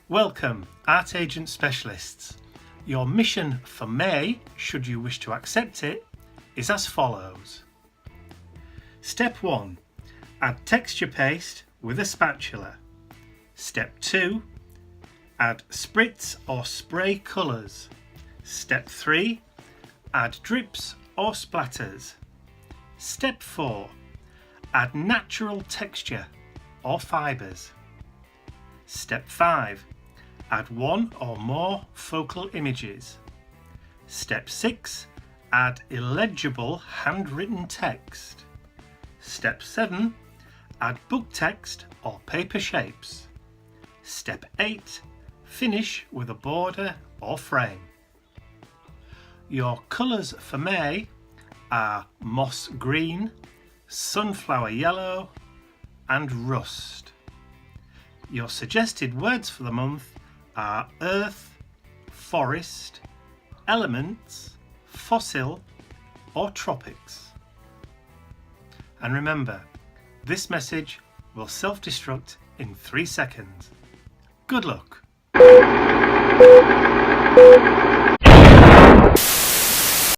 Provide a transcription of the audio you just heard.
Welcome, Art Agent Specialists. Your mission for May, should you wish to accept it, is as follows. Step 1. Add texture paste with a spatula. Step 2. Add spritz or spray colours. Step 3. Add drips or splatters. Step 4. Add natural texture or fibres. Step 5. Add one or more focal images. Step 6. Add illegible handwritten text. Step 7. Add book text or paper shapes. Step 8. Finish with a border or frame. Your colours for May are moss green, sunflower yellow and rust. Your suggested words for the month are earth, forest, elements, fossil or tropics. And remember, this message will self-destruct in 3 seconds. Good luck!